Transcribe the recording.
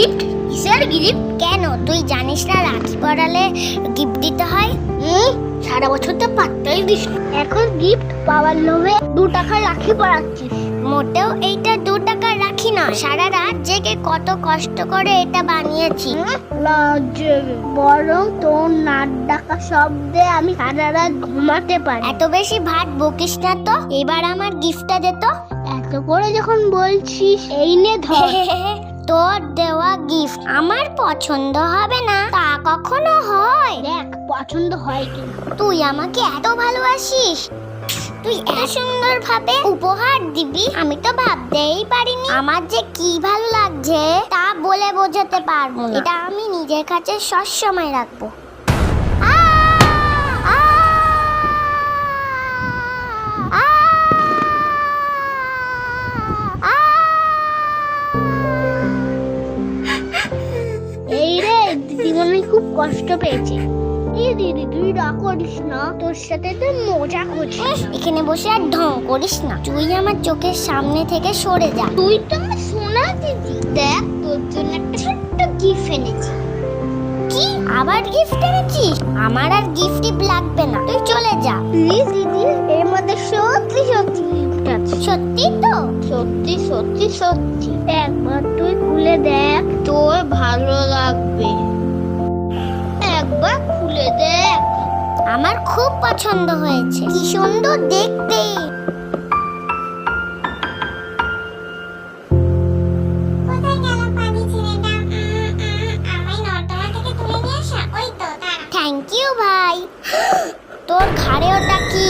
Gift? কিসের gift? কেন তুই জানিস না রাখি পরালে গিফট দিতে হয়? সারা বছর তো পাত্তাই দিস না, এখন গিফট পাওয়ার লোভে 2 টাকা রাখি পরাচ্ছিস। মোটেও এইটা 2 টাকার রাখি না, সারা রাত জেগে কত কষ্ট করে এটা বানিয়েছি। লজ্জে, বরং তোর নাক ডাকা শব্দে আমি সারা রাত ঘুমাতে পারি। এত বেশি ভাত বকিস না তো, এবার আমার গিফটটা দে তো। এত করে যখন বলছিস, এই নে ধর। তোর দেওয়া গিফট আমার পছন্দ হবে না তা কখনো হয়? দেখ পছন্দ হয় কি। তুই আমাকে এত ভালোবাসিস, তুই এত সুন্দর ভাবে উপহার দিবি আমি তো ভাবতেই পারিনি। আমার যে কি ভালো লাগছে তা বলে বোঝাতে পারবো না। এটা আমি নিজের কাছে সবসময় রাখবো। এই রে, দিদি মনে খুব কষ্ট পেয়েছে। দিদি তুই রাগ করিস না, তোর সাথে তো মজা করছি। এখানে বসে আর ঢং করিস না, তুই আমার চোখের সামনে থেকে সরে যা। তুই তো আমার সোনা দিদি, দেখ তোর জন্য একটা ছোট্ট গিফট এনেছি। কি আবার গিফট এনেছিস? আমার আর গিফটই লাগবে না, তুই চলে যা প্লিজ। দিদি এর মধ্যে সত্যি সত্যি গিফট আছে। সত্যি তো? সত্যি সত্যি সত্যি। একবার তুই খুলে দেখ, তোর ভালো লাগবে। একবার খুলে দেখ। আমার খুব পছন্দ হয়েছে, কি সুন্দর দেখতে। কোথায় গেল পানি ছেলেটা? আমায় নর্দমা থেকে তুলে নিয়ে আসা। ওই তো দাঁড়া। থ্যাংক ইউ ভাই। তোর ঘাড়ে ওটা কি?